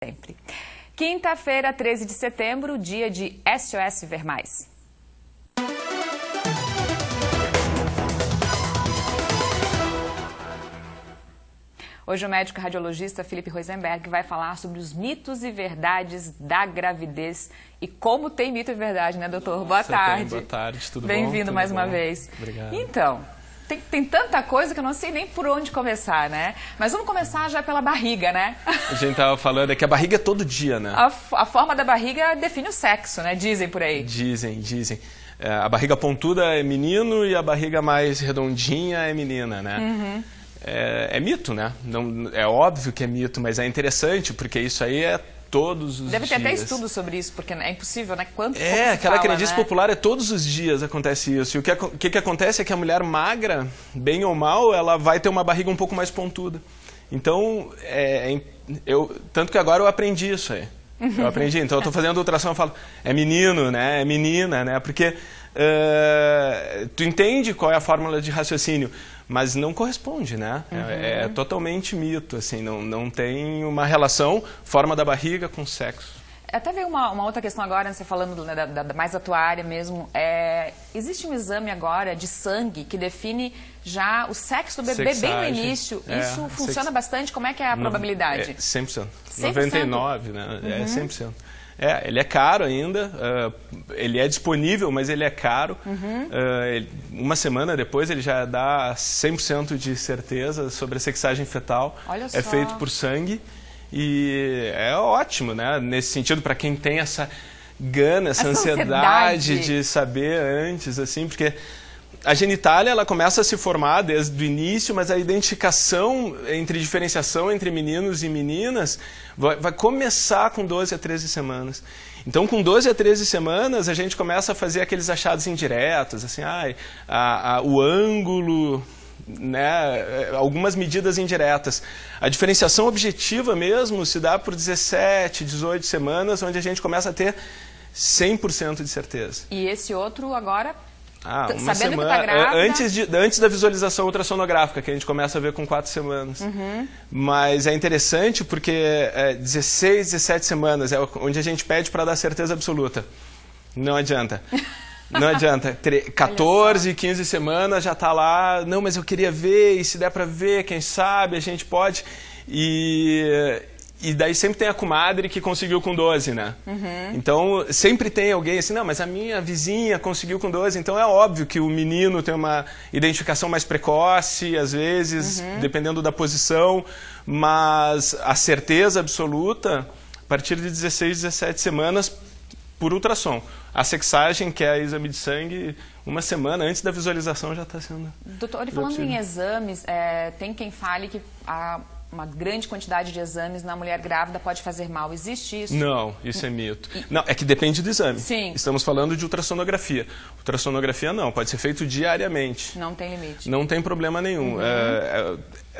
Sempre. Quinta-feira, 13 de setembro, dia de SOS Ver Mais. Hoje o médico radiologista Felipe Rosenberg vai falar sobre os mitos e verdades da gravidez e como tem mito e verdade, né, doutor? Boa tarde. Boa tarde, tudo bom? Bem-vindo mais uma vez. Obrigado. Então, tem tanta coisa que eu não sei nem por onde começar, né? Mas vamos começar já pela barriga, né? A gente estava falando que a barriga é todo dia, né? A forma da barriga define o sexo, né? Dizem por aí. Dizem. A barriga pontuda é menino e a barriga mais redondinha é menina, né? Uhum. É mito, né? Não, é óbvio que é mito, mas é interessante, porque isso aí é todos os dias. Deve ter até estudos sobre isso, porque é impossível, né? Aquela crendice popular é todos os dias acontece isso. E o que acontece é que a mulher magra, bem ou mal, ela vai ter uma barriga um pouco mais pontuda. Então, tanto que agora eu aprendi isso aí. Eu aprendi, então eu estou fazendo ultrassom e falo, é menino, né? É menina, né? Porque tu entende qual é a fórmula de raciocínio, mas não corresponde, né? É totalmente mito, assim, não tem uma relação forma da barriga com sexo. Até veio uma outra questão agora, você falando mais da tua área mesmo. Existe um exame agora de sangue que define já o sexo do bebê bem no início. Isso funciona bastante? Como é que é a probabilidade? 100%. 100%? 99%, né? É 100%. Ele é caro ainda, ele é disponível, mas ele é caro. Uma semana depois ele já dá 100% de certeza sobre a sexagem fetal. Olha só. É feito por sangue e é ótimo, né? Nesse sentido, para quem tem essa gana, essa ansiedade de saber antes, assim, porque a genitália ela começa a se formar desde o início, mas a identificação diferenciação entre meninos e meninas vai começar com 12 a 13 semanas. Então, com 12 a 13 semanas, a gente começa a fazer aqueles achados indiretos, assim, o ângulo, né, algumas medidas indiretas. A diferenciação objetiva mesmo se dá por 17, 18 semanas, onde a gente começa a ter 100% de certeza. E esse outro agora... uma sabendo semana, que tá grávida... antes da visualização ultrassonográfica, que a gente começa a ver com 4 semanas. Mas é interessante porque 16, 17 semanas é onde a gente pede para dar certeza absoluta. Não adianta. Não adianta. 14, 15 semanas já está lá. Não, mas eu queria ver, e se der para ver, quem sabe, a gente pode. E daí sempre tem a comadre que conseguiu com 12, né? Então, sempre tem alguém assim, não, mas a minha vizinha conseguiu com 12. Então, é óbvio que o menino tem uma identificação mais precoce, às vezes, dependendo da posição. Mas a certeza absoluta, a partir de 16, 17 semanas, por ultrassom. A sexagem, que é exame de sangue, uma semana antes da visualização já está sendo... Doutor, e falando em exames, tem quem fale que uma grande quantidade de exames na mulher grávida pode fazer mal. Existe isso? Não, isso é mito. Não, é que depende do exame. Sim. Estamos falando de ultrassonografia. Ultrassonografia não, pode ser feito diariamente. Não tem limite. Não tem problema nenhum.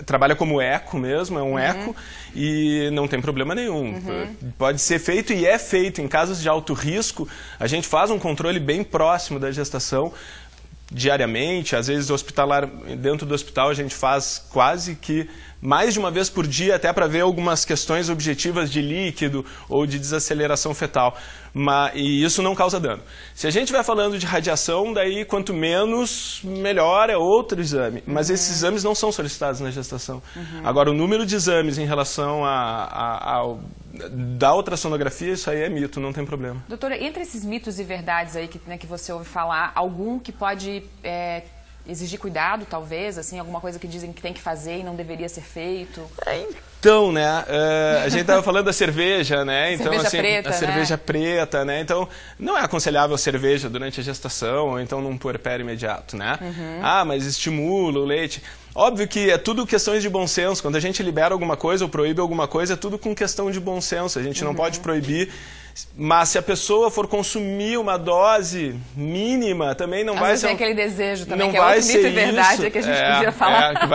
Trabalha como eco mesmo, é um eco, e não tem problema nenhum. Pode ser feito e é feito. Em casos de alto risco, a gente faz um controle bem próximo da gestação, diariamente, às vezes hospitalar, dentro do hospital a gente faz quase que mais de uma vez por dia, até para ver algumas questões objetivas de líquido ou de desaceleração fetal. E isso não causa dano. Se a gente vai falando de radiação, daí quanto menos, melhor, é outro exame. Mas esses exames não são solicitados na gestação. Agora, o número de exames em relação da ultrassonografia, isso aí é mito, não tem problema. Doutora, entre esses mitos e verdades aí que você ouve falar, algum que pode exigir cuidado, talvez, assim, alguma coisa que dizem que tem que fazer e não deveria ser feito? Então, né, a gente estava falando da cerveja, né? Então, cerveja assim, preta, a cerveja preta, né? Então, não é aconselhável cerveja durante a gestação, ou então num puerpério imediato, né? Mas estimula o leite. Óbvio que é tudo questões de bom senso. Quando a gente libera alguma coisa ou proíbe alguma coisa, é tudo com questão de bom senso. A gente não pode proibir, mas se a pessoa for consumir uma dose mínima, também não vai ser... tem aquele desejo também, não que é outro mito e verdade que a gente podia falar. Que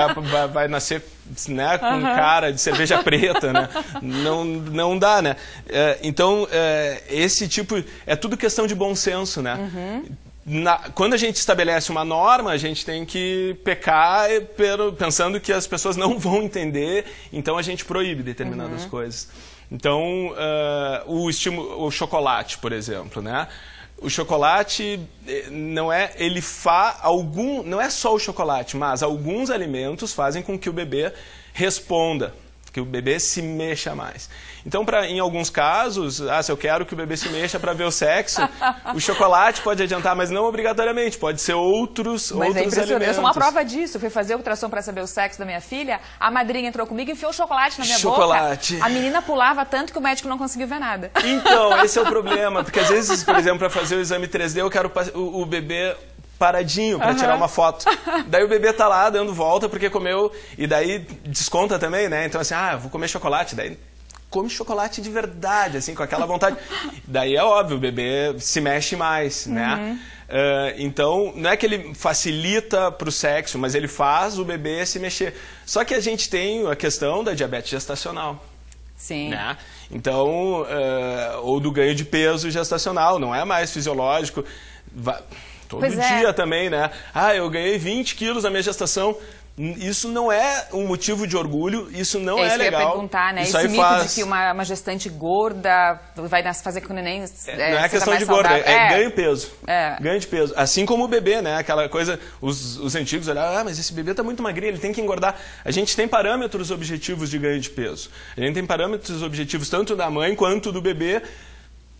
vai nascer, né, com cara de cerveja preta, né? Não dá, né? Então, esse tipo... É tudo questão de bom senso, né? Quando a gente estabelece uma norma, a gente tem que pecar pensando que as pessoas não vão entender, então a gente proíbe determinadas coisas. Então, o chocolate, por exemplo, né? O chocolate não é só o chocolate, mas alguns alimentos fazem com que o bebê responda, que o bebê se mexa mais. Então, em alguns casos, se eu quero que o bebê se mexa para ver o sexo, o chocolate pode adiantar, mas não obrigatoriamente, pode ser outros alimentos. Eu sou uma prova disso. Eu fui fazer ultrassom para saber o sexo da minha filha, a madrinha entrou comigo e enfiou chocolate na minha boca. A menina pulava tanto que o médico não conseguiu ver nada. Então, esse é o problema, porque às vezes, por exemplo, para fazer o exame 3D, eu quero o bebê paradinho para tirar uma foto. Daí o bebê tá lá dando volta porque comeu, e daí desconta também, né? Então assim, eu vou comer chocolate, daí come chocolate de verdade, assim, com aquela vontade. Daí é óbvio, o bebê se mexe mais, né? Então, não é que ele facilita para o sexo, mas ele faz o bebê se mexer. Só que a gente tem a questão da diabetes gestacional. Sim. Né? Então, ou do ganho de peso gestacional, não é mais fisiológico. Todo dia também, né? Eu ganhei 20 quilos na minha gestação. Isso não é um motivo de orgulho, isso não é legal. Isso que eu ia perguntar, né? Esse mito de que uma gestante gorda vai fazer com que o neném não é questão de gorda, é ganho peso. Ganho de peso. Assim como o bebê, né? Aquela coisa, os antigos olhavam, mas esse bebê está muito magrinho, ele tem que engordar. A gente tem parâmetros objetivos de ganho de peso. A gente tem parâmetros objetivos tanto da mãe quanto do bebê,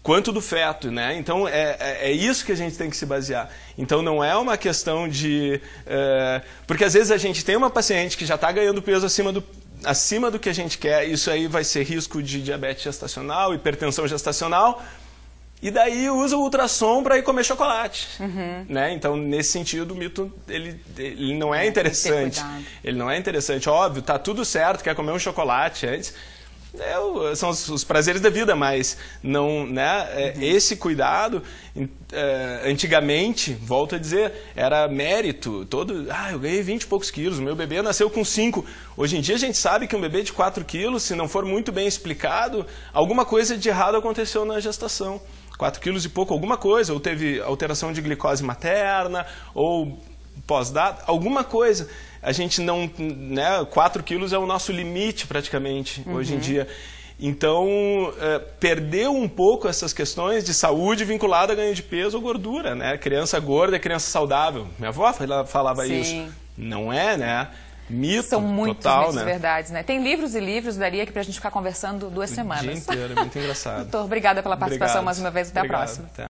quanto do feto, né? Então, é isso que a gente tem que se basear. Então, não é uma questão de... porque, às vezes, a gente tem uma paciente que já está ganhando peso acima do que a gente quer, isso aí vai ser risco de diabetes gestacional, hipertensão gestacional, e daí usa o ultrassom para ir comer chocolate. Né? Então, nesse sentido, o mito ele não é interessante. Ele não é interessante. Óbvio, tá tudo certo, quer comer um chocolate antes... são os prazeres da vida, mas não, né, esse cuidado, antigamente, volto a dizer, era mérito, eu ganhei 20 e poucos quilos, o meu bebê nasceu com 5. Hoje em dia a gente sabe que um bebê de 4 quilos, se não for muito bem explicado, alguma coisa de errado aconteceu na gestação. 4 quilos e pouco, alguma coisa, ou teve alteração de glicose materna, ou pós-data, alguma coisa. A gente não... né, 4 quilos é o nosso limite, praticamente, hoje em dia. Então, perdeu um pouco essas questões de saúde vinculada a ganho de peso ou gordura, né? Criança gorda é criança saudável. Minha avó falava isso. Não é, né? Mito São muitos total, mitos né? Verdades, né? Tem livros e livros, daria aqui pra gente ficar conversando 2 semanas. O dia inteiro, é muito engraçado. Doutor, obrigada pela participação mais uma vez. Até a próxima.